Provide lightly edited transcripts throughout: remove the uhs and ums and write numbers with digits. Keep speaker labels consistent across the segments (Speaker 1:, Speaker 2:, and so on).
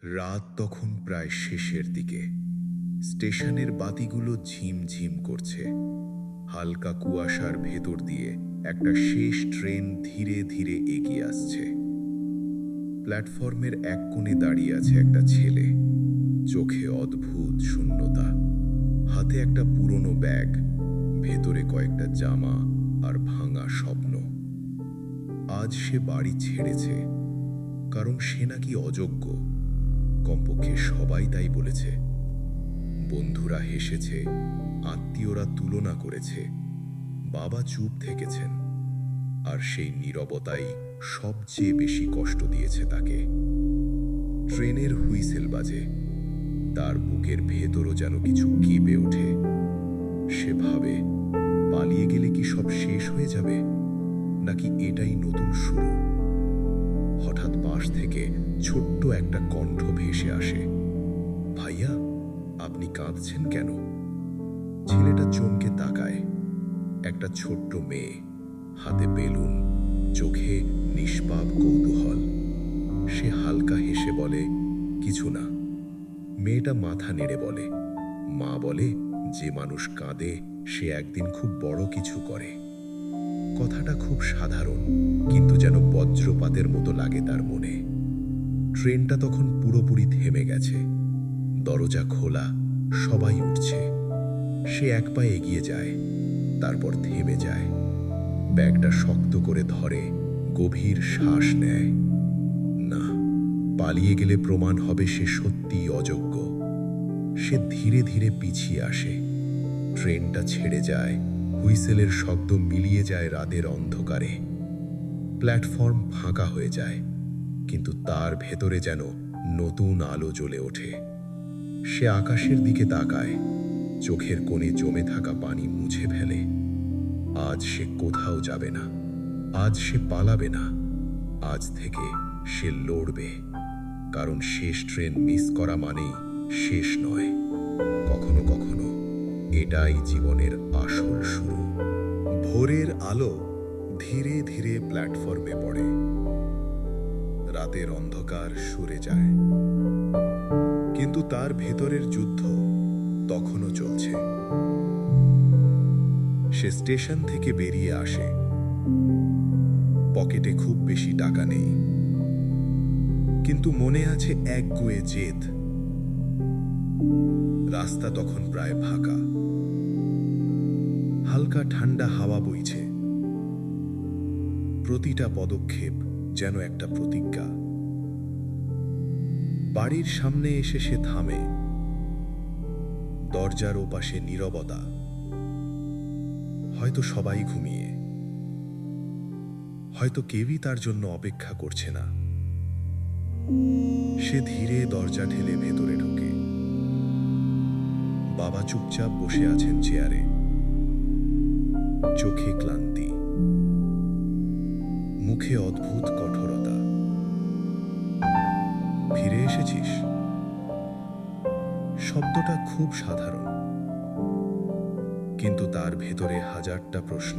Speaker 1: রাত তখন প্রায় শেষের দিকে। স্টেশনের বাতিগুলো ঝিমঝিম করছে। হালকা কুয়াশার ভেতর দিয়ে একটা শেষ ট্রেন ধীরে ধীরে এগিয়ে আসছে। প্ল্যাটফর্মের এক কোণে দাঁড়িয়ে আছে একটা ছেলে, চোখে অদ্ভুত শূন্যতা, হাতে একটা পুরনো ব্যাগ, ভেতরে কয়েকটা জামা আর ভাঙা স্বপ্ন। আজ সে বাড়ি ছেড়েছে, কারণ সে নাকি অযোগ্য। কমপক্ষে সবাই তাই বলেছে। বন্ধুরা হেসেছে, আত্মীয়রা তুলনা করেছে, বাবা চুপ থেকেছেন, আর সেই নীরবতাই সবচেয়ে বেশি কষ্ট দিয়েছে তাকে। ট্রেনের হুইসেল বাজে, তার বুকের ভেতরও যেন কিছু কেঁপে ওঠে। সে ভাবে, পালিয়ে গেলে কি সব শেষ হয়ে যাবে, নাকি এটাই নতুন শুরু? হঠাৎ পাশ থেকে ছোট্ট একটা কণ্ঠ ভেসে আসে, ভাইয়া, আপনি কাঁদছেন কেন? ছেলেটা চমকে তাকায়। একটা ছোট্ট মেয়ে, হাতে বেলুন, চোখে নিষ্পাপ কৌতূহল। সে হালকা হেসে বলে, কিছু না। মেয়েটা মাথা নেড়ে বলে, মা বলে, যে মানুষ কাঁদে সে একদিন খুব বড় কিছু করে। কথাটা খুব সাধারণ, কিন্তু যেন বজ্রপাতের মতো লাগে তার মনে। ট্রেনটা তখন পুরোপুরি থেমে গেছে। দরজা খোলা, সবাই উঠছে। সে এক পা এগিয়ে যায়, তারপর থেমে যায়। ব্যাগটা শক্ত করে ধরে, গভীর শ্বাস নেয়। না, পালিয়ে গেলে প্রমাণ হবে সে সত্যিই অযোগ্য। সে ধীরে ধীরে পিছিয়ে আসে। ট্রেনটা ছেড়ে যায়, হুইসেলের শব্দ মিলিয়ে যায় রাতের অন্ধকারে। প্ল্যাটফর্ম ফাঁকা হয়ে যায়, কিন্তু তার ভেতরে যেন নতুন আলো জ্বলে ওঠে। সে আকাশের দিকে তাকায়, চোখের কোণে জমে থাকা পানি মুছে ফেলে। আজ সে কোথাও যাবে না, আজ সে পালাবে না। আজ থেকে সে লড়বে, কারণ শেষ ট্রেন মিস করা মানেই শেষ নয়। কখনো কখনো এটাই জীবনের আসল শুরু। ভোরের আলো ধীরে ধীরে প্ল্যাটফর্মে পড়ে। রাতের অন্ধকার সরে যায়, কিন্তু তার ভেতরের যুদ্ধ তখনও চলছে। সে স্টেশন থেকে বেরিয়ে আসে। পকেটে খুব বেশি টাকা নেই, কিন্তু মনে আছে একগুঁয়ে জেদ। রাস্তা তখন প্রায় ফাঁকা। হালকা ঠান্ডা হাওয়া বইছে। প্রতিটা পদক্ষেপ যেন একটা প্রতিজ্ঞা। বাড়ির সামনে এসে সে থামে। দরজার ওপাশে নীরবতা। হয়তো সবাই ঘুমিয়ে, হয়তো কেউই তার জন্য অপেক্ষা করছে না। সে ধীরে দরজা ঠেলে ভেতরে ঢোকে। বাবা চুপচাপ বসে আছেন চেয়ারে, চোখে ক্লান্তি, মুখে অদ্ভুত কঠোরতা। ফিরে এসেছিস? শব্দটা খুব সাধারণ, কিন্তু তার ভেতরে হাজারটা প্রশ্ন।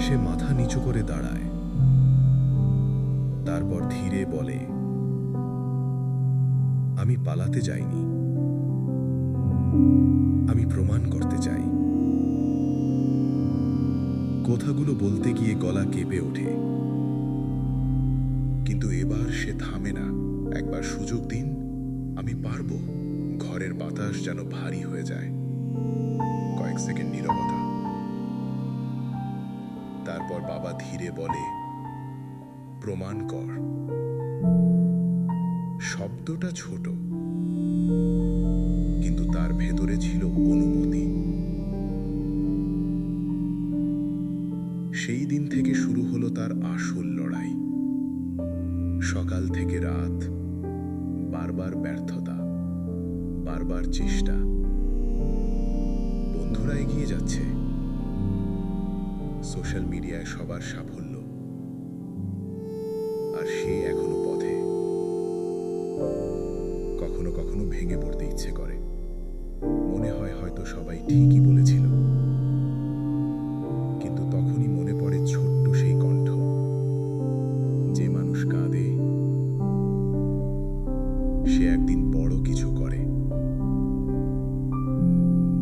Speaker 1: সে মাথা নিচু করে দাঁড়ায়, তারপর ধীরে বলে, আমি পালাতে যাইনি, আমি প্রমাণ করতে চাই। কথাগুলো বলতে গিয়ে গলা কেঁপে ওঠে, কিন্তু এবার সে থামে না। একবার সুযোগ দিন, আমি পারবো। ঘরের বাতাস যেন ভারী হয়ে যায়। কয়েক সেকেন্ড নীরবতা। তারপর বাবা ধীরে বলে, প্রমাণ কর। শব্দটা ছোট, কিন্তু তার ভেতরে ছিল অনুমতি। সেই দিন থেকে শুরু হলো তার আসল লড়াই। সকাল থেকে রাত, বারবার ব্যর্থতা, বারবার চেষ্টা। বন্ধুরা এগিয়ে যাচ্ছে, সোশ্যাল মিডিয়ায় সবার সাফল্য, আর সে এখনো পথে। কখনো কখনো ভেঙে পড়তে ইচ্ছে করে। মনে হয় হয়তো সবাই ঠিকই বলেছিল, কিন্তু তখনই মনে পড়ে ছোট্ট সেই কণ্ঠ, যে মানুষ কাঁদে সে একদিন বড় কিছু করে।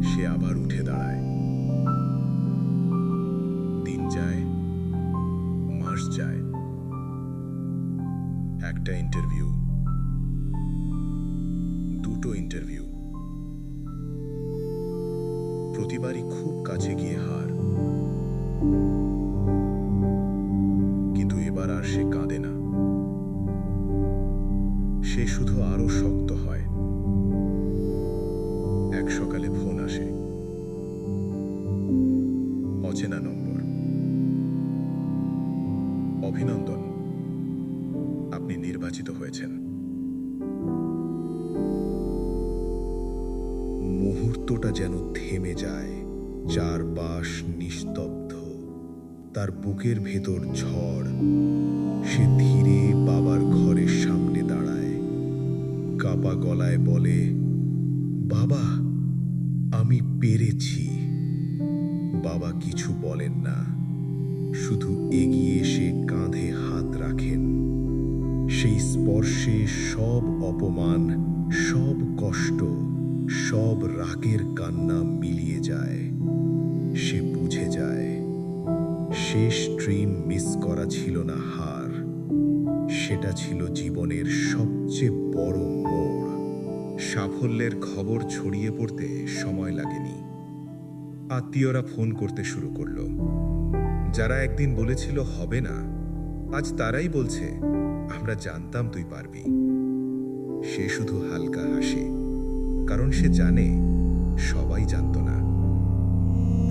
Speaker 1: সে আবার উঠে দাঁড়ায়। দিন যায়, মাস যায়, একটা ইন্টারভিউ, দুটো ইন্টারভিউ, প্রতিবারই খুব কাছে গিয়ে হার। কিন্তু এবার আর সে কাঁদে না, সে শুধু আরো শক্ত হয়। এক সকালে ফোন আসে, অচেনা নম্বর। অভিনন্দন, আপনি নির্বাচিত হয়েছেন। মুহূর্তটা যেন থেমে যায়, চারপাশ নিস্তব্ধ, তার বুকের ভেতর ঝড়। সে ধীরে বাবার ঘরের সামনে দাঁড়ায়, কাপা গলায় বলে, বাবা, আমি পেরেছি। বাবা কিছু বলেন না, শুধু এগিয়ে এসে কাঁধে হাত রাখেন। সেই স্পর্শে সব অপমান, সব কষ্ট, সব রাগের কান্না মিলিয়ে যায়। সে বুঝে যায়, শেষ ট্রেন মিস করা ছিল না হার, সেটা ছিল জীবনের সবচেয়ে বড় মোড়। সাফল্যের খবর ছড়িয়ে পড়তে সময় লাগেনি। আত্মীয়রা ফোন করতে শুরু করলো। যারা একদিন বলেছিল হবে না, আজ তারাই বলছে, আমরা জানতাম তুই পারবি। সে শুধু হালকা হাসে, কারণ সে জানে সবাই জানত না।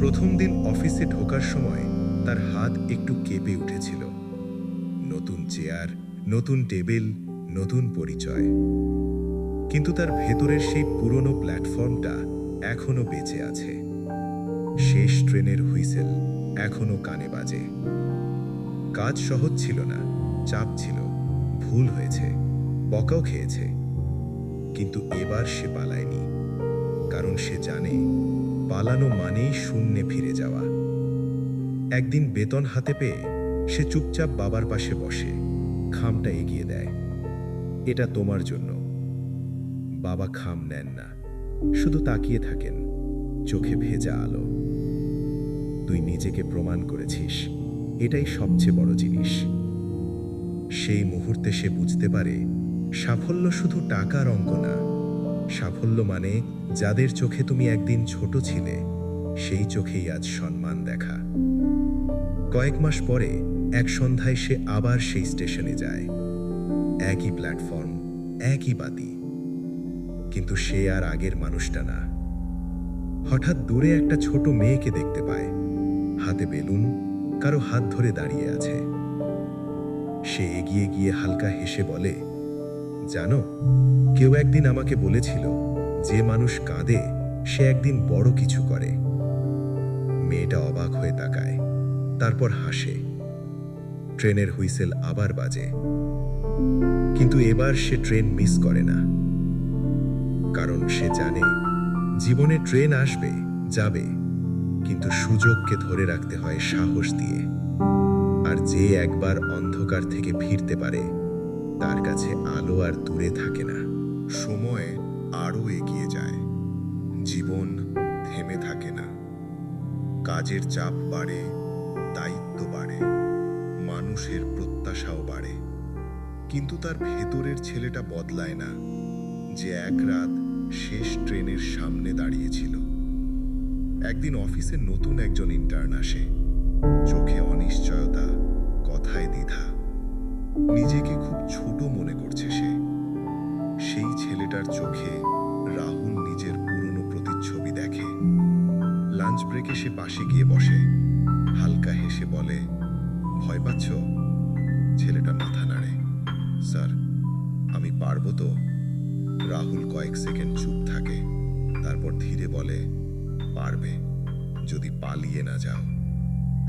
Speaker 1: প্রথম দিন অফিসে ঢোকার সময় তার হাত একটু কেঁপে উঠেছিল। নতুন চেয়ার, নতুন টেবিল, নতুন পরিচয়। কিন্তু তার ভেতরের সেই পুরনো প্ল্যাটফর্মটা এখনো বেঁচে আছে। শেষ ট্রেনের হুইসেল এখনো কানে বাজে। কাজ সহজ ছিল না, চাপ ছিল, ভুল হয়েছে, বকাও খেয়েছে। কিন্তু এবার সে পালায়নি, কারণ সে জানে পালানো মানেই শূন্যে ফিরে যাওয়া। একদিন বেতন হাতে পেয়ে সে চুপচাপ বাবার পাশে বসে, খামটা এগিয়ে দেয়। এটা তোমার জন্য। বাবা খাম নেন না, শুধু তাকিয়ে থাকেন, চোখে ভেজা আলো। তুই নিজেকে প্রমাণ করেছিস, এটাই সবচেয়ে বড় জিনিস। সেই মুহূর্তে সে বুঝতে পারে, সাফল্য শুধু টাকার অঙ্ক না। সাফল্য মানে যাদের চোখে তুমি একদিন ছোট ছিলে, সেই চোখেই আজ সম্মান দেখা। কয়েক মাস পরে এক সন্ধ্যায় সে আবার সেই স্টেশনে যায়। একই প্ল্যাটফর্ম, একই বাতি, কিন্তু সে আর আগের মানুষটা না। হঠাৎ দূরে একটা ছোট মেয়েকে দেখতে পায়, হাতে বেলুন, কারো হাত ধরে দাঁড়িয়ে আছে। সে এগিয়ে গিয়ে হালকা হেসে বলে, জানো, কেউ একদিন আমাকে বলেছিল, যে মানুষ কাঁদে সে একদিন বড় কিছু করে। মেয়েটা অবাক হয়ে তাকায়, তারপর হাসে। ট্রেনের হুইসেল আবার বাজে, কিন্তু এবার সে ট্রেন মিস করে না। কারণ সে জানে, জীবনে ট্রেন আসবে, যাবে, কিন্তু সুযোগকে ধরে রাখতে হয় সাহস দিয়ে। আর যে একবার অন্ধকার থেকে ফিরতে পারে, তার কাছে আলো আর দূরে থাকে না। সময় আরও এগিয়ে যায়, জীবন থেমে থাকে না। কাজের চাপ বাড়ে, দায়িত্ব বাড়ে, মানুষের প্রত্যাশাও বাড়ে। কিন্তু তার ভেতরের ছেলেটা বদলায় না, যে এক রাত শেষ ট্রেনের সামনে দাঁড়িয়েছিল। একদিন অফিসে নতুন একজন ইন্টার্ন আসে, চোখে অনিশ্চয়তা, কথায় দ্বিধা। নিজেকে খুব ছোট মনে করছে সে। সেই ছেলেটার চোখে রাহুল নিজের পুরনো প্রতিচ্ছবি দেখে। লাঞ্চ ব্রেকে সে পাশে গিয়ে বসে, হালকা হেসে বলে, ভয় পাচ্ছ? ছেলেটা মাথা নাড়ে, স্যার, আমি পারবো তো? রাহুল কয়েক সেকেন্ড চুপ থাকে, তারপর ধীরে বলে, পারবে, যদি পালিয়ে না যাও।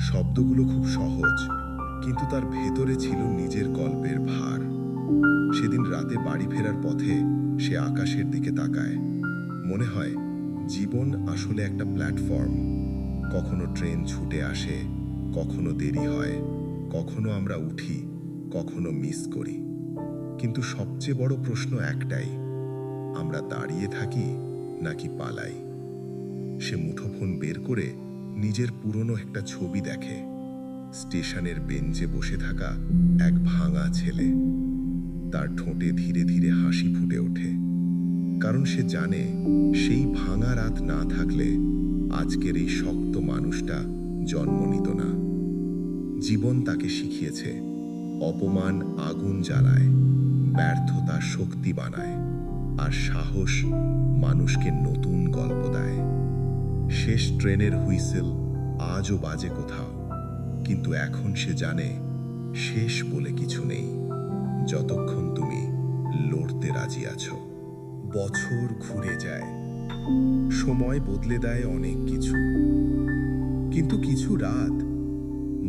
Speaker 1: শব্দগুলো খুব সহজ, কিন্তু তার ভেতরে ছিল নিজের গল্পের ভার। সেদিন রাতে বাড়ি ফেরার পথে সে আকাশের দিকে তাকায়। মনে হয় জীবন আসলে একটা প্ল্যাটফর্ম। কখনো ট্রেন ছুটে আসে, কখনো দেরি হয়, কখনো আমরা উঠি, কখনো মিস করি। কিন্তু সবচেয়ে বড় প্রশ্ন একটাই, আমরা দাঁড়িয়ে থাকি নাকি পালাই। সে মুঠোফোন বের করে নিজের পুরনো একটা ছবি দেখে। স্টেশনের বেঞ্চে বসে থাকা এক ভাঙা ছেলে। তার ঠোঁটে ধীরে ধীরে হাসি ফুটে ওঠে, কারণ সে জানে সেই ভাঙা রাত না থাকলে আজকের এই শক্ত মানুষটা জন্ম নিত না। জীবন তাকে শিখিয়েছে অপমান আগুন জ্বালায়, ব্যর্থতা শক্তি বানায়, আর সাহস মানুষকে নতুন গল্প দেয়। শেষ ট্রেনের হুইসেল আজও বাজে কোথাও, কিন্তু এখন সে জানে শেষ বলে কিছু নেই, যতক্ষণ তুমি লড়তে রাজি আছো। বছর ঘুরে যায়, সময় বদলে দেয় অনেক কিছু, কিন্তু কিছু রাত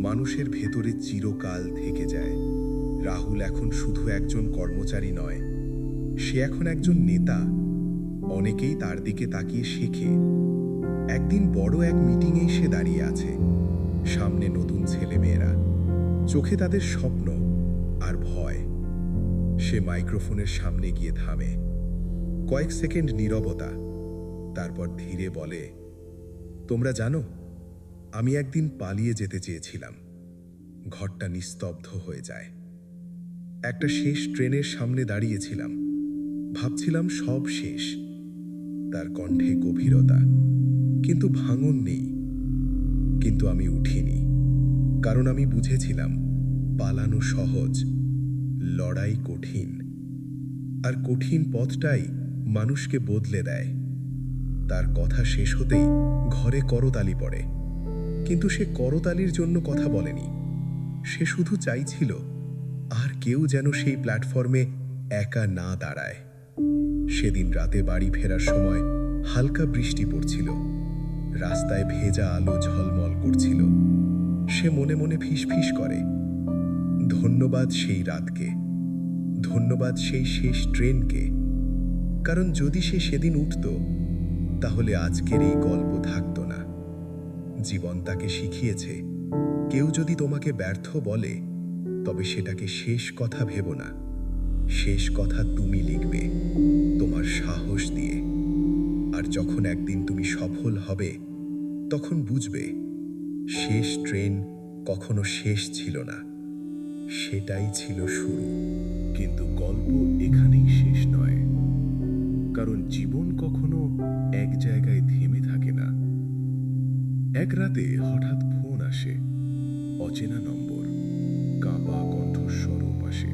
Speaker 1: মানুষের ভেতরে চিরকাল থেকে যায়। রাহুল এখন শুধু একজন কর্মচারী নয়, সে এখন একজন নেতা। অনেকেই তার দিকে তাকিয়ে শেখে। একদিন বড় এক মিটিংয়ে সে দাঁড়িয়ে আছে, সামনে নতুন ছেলেমেয়েরা, চোখে তাদের স্বপ্ন আর ভয়। সে মাইক্রোফোনের সামনে গিয়ে থামে। কয়েক সেকেন্ড নীরবতা, তারপর ধীরে বলে, তোমরা জানো, আমি একদিন পালিয়ে যেতে চেয়েছিলাম। ঘরটা নিস্তব্ধ হয়ে যায়। একটা শেষ ট্রেনের সামনে দাঁড়িয়েছিলাম, ভাবছিলাম সব শেষ। তার কণ্ঠে গভীরতা, কিন্তু ভাঙন নেই। কিন্তু আমি উঠিনি, কারণ আমি বুঝেছিলাম পালানো সহজ, লড়াই কঠিন। আর কঠিন পথটাই মানুষকে বদলে দেয়। তার কথা শেষ হতেই ঘরে করতালি পড়ে, কিন্তু সে করতালির জন্য কথা বলেনি। সে শুধু চাইছিল আর কেউ যেন সেই প্ল্যাটফর্মে একা না দাঁড়ায়। সেদিন রাতে বাড়ি ফেরার সময় হালকা বৃষ্টি পড়ছিল, রাস্তায় ভেজা আলো ঝলমল করছিল। সে মনে মনে ফিসফিস করে, ধন্যবাদ সেই রাতকে, ধন্যবাদ সেই শেষ ট্রেনকে। কারণ যদি সে সেদিন উঠত, তাহলে আজকের এই গল্প থাকতো না। জীবন তাকে শিখিয়েছে, কেউ যদি তোমাকে ব্যর্থ বলে, তবে সেটাকে শেষ কথা ভেবো না। শেষ কথা তুমি লিখবে, তোমার সাহস দিয়ে। আর যখন একদিন তুমি সফল হবে, তখন বুঝবে শেষ ট্রেন কখনো শেষ ছিল না, সেটাই ছিল শুরু।
Speaker 2: কিন্তু গল্প এখানেই শেষ নয়, কারণ জীবন কখনো এক জায়গায় থেমে থাকে না। এক রাতে হঠাৎ ফোন আসে, অচেনা নম্বর, কাঁপা কণ্ঠস্বরও পাশে।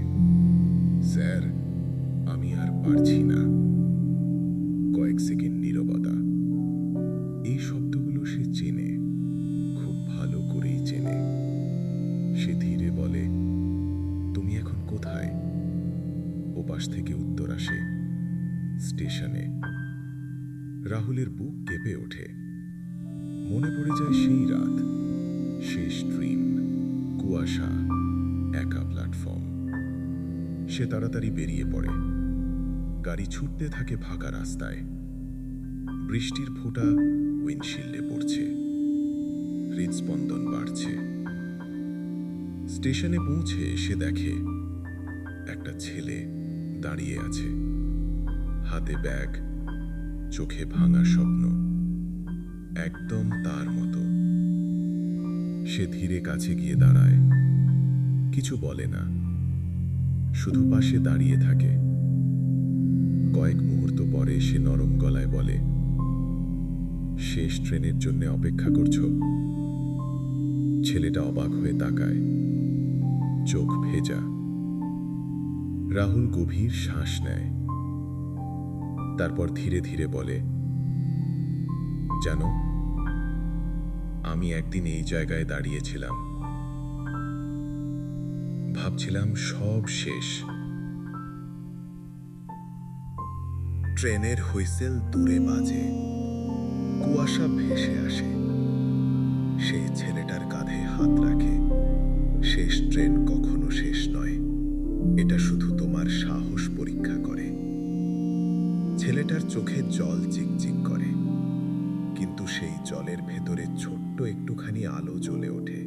Speaker 2: স্যার, আমি আর পারছি না। কয়েক সেকেন্ড নীরবতা। এই শব্দগুলো সে চেনে, খুব ভালো করেই চেনে। সে ধীরে বলে, তুমি এখন কোথায়? ওপাশ থেকে উত্তর আসে, স্টেশনে। রাহুলের বুক কেঁপে ওঠে। মনে পড়ে যায় সেই রাত, শেষ ট্রেন, কুয়াশা, একা প্ল্যাটফর্ম। সে তাড়াতাড়ি বেরিয়ে পড়ে। গাড়ি ছুটতে থাকে ফাঁকা রাস্তায়। বৃষ্টির ফোঁটা উইন্ডশিল্ডে পড়ছে, হৃদস্পন্দন বাড়ছে। স্টেশনে পৌঁছে সে দেখে একটা ছেলে দাঁড়িয়ে আছে, হাতে ব্যাগ, চোখে ভাঙা স্বপ্ন, একদম তার মতো। সে ধীরে কাছে গিয়ে দাঁড়ায়, কিছু বলে না, শুধু পাশে দাঁড়িয়ে থাকে। কয়েক মুহূর্ত পরে সে নরম গলায় বলে, শেষ ট্রেনের জন্য অপেক্ষা করছো? ছেলেটা অবাক হয়ে তাকায়, চোখ ভেজা। রাহুল গভীর শ্বাস নেয়, তারপর ধীরে ধীরে বলে, জানো, আমি একদিন এই জায়গায় দাঁড়িয়েছিলাম, ভাবছিলাম সব শেষ।
Speaker 1: ট্রেনের হুইসেল দূরে বাজে, কুয়াশা ভেসে আসে। সেই ছেলেটার কাঁধে হাত রাখে। শেষ ট্রেন কখনো শেষ নয়, এটা শুধু তোমার সাহস পরীক্ষা করে। ছেলেটার চোখে জল চিকচিক করে, কিন্তু সেই জলের ভেতরে ছোট্ট একটুখানি আলো জ্বলে ওঠে।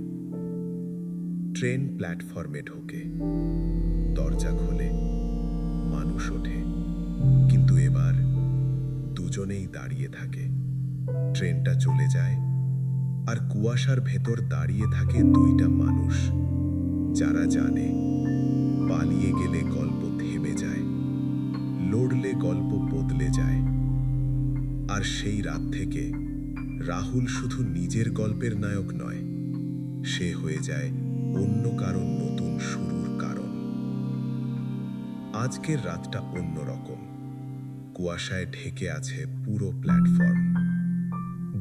Speaker 1: ট্রেন প্ল্যাটফর্মে ঢোকে, দরজা খোলে, মানুষ ওঠে, কিন্তু এবার
Speaker 2: দুজনেই দাঁড়িয়ে থাকে। ট্রেনটা চলে যায়, আর কুয়াশার ভেতর দাঁড়িয়ে থাকে দুইটা মানুষ, যারা জানে পালিয়ে গেলে গল্প থেমে যায়, লড়লে গল্প বদলে যায়। আর সেই রাত থেকে রাহুল শুধু নিজের গল্পের নায়ক নয়, সে হয়ে যায় অন্য কারো নতুন শুরুর কারণ। আজকের রাতটা অন্যরকম। কুয়াশায় ঢেকে আছে পুরো প্ল্যাটফর্ম।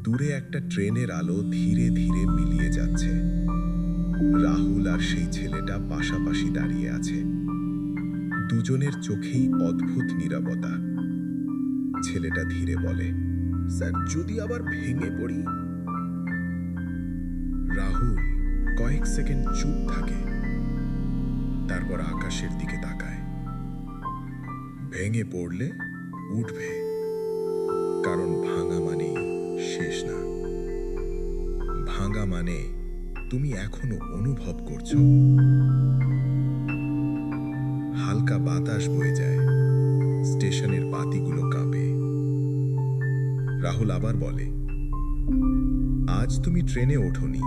Speaker 2: দূরে একটা ট্রেনের আলো ধীরে ধীরে মিলিয়ে যাচ্ছে। রাহুল আর সেই ছেলেটা পাশাপাশি দাঁড়িয়ে আছে। দুজনের চোখেই অদ্ভুত নীরবতা। ছেলেটা ধীরে বলে, স্যার, যদি আবার ভেঙে পড়ি? রাহুল কয়েক সেকেন্ড চুপ থাকে, তারপর আকাশের দিকে তাকায়। ভেঙে পড়লে উঠবে, কারণ ভাঙা মানেই শেষ না। ভাঙা মানে তুমি এখনো অনুভব করছো। হালকা বাতাস বয়ে যায়, স্টেশনের বাতিগুলো কাঁপে। রাহুল আবার বলে, আজ তুমি ট্রেনে ওঠোনি,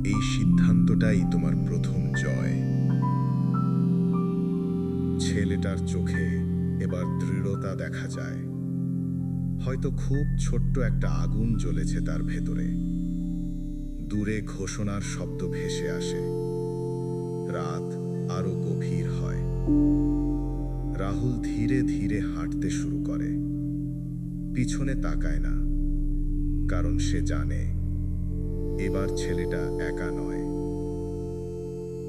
Speaker 2: এই সিদ্ধান্তটাই তোমার প্রথম জয়। ছেলেটার চোখে এবার দৃঢ়তা দেখা যায়। হয়তো খুব ছোট্ট একটা আগুন জ্বলেছে তার ভেতরে। দূরে ঘোষণার শব্দ ভেসে আসে। রাত আরো গভীর হয়। রাহুল ধীরে ধীরে হাঁটতে শুরু করে। পিছনে তাকায় না, কারণ সে জানে এবার ছেলেটা একা নয়।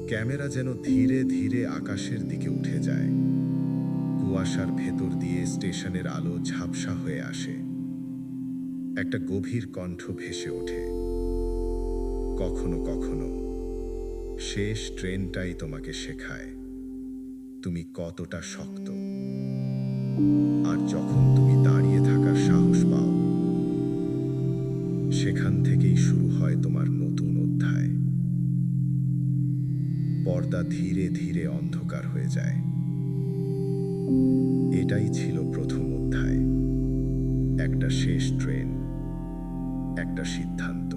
Speaker 2: ক্যামেরা যেন ধীরে ধীরে আকাশের দিকে উঠে যায়। কুয়াশার ভেতর দিয়ে স্টেশনের আলো ঝাপসা হয়ে আসে। একটা গভীর কণ্ঠ ভেসে ওঠে, কখনো কখনো শেষ ট্রেনটাই তোমাকে শেখায় তুমি কতটা শক্ত। আর যখন তুমি দাঁড়িয়ে থাকার সাহস পাও, সেখান থেকেই শুরু হয় তোমার নতুন অধ্যায়। পর্দা ধীরে ধীরে অন্ধকার হয়ে যায়। এটাই ছিল প্রথম অধ্যায়। একটা শেষ ট্রেন, একটা সিদ্ধান্ত,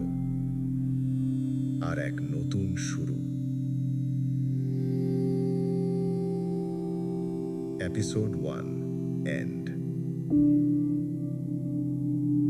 Speaker 2: আর এক নতুন শুরু। Episode 1 and.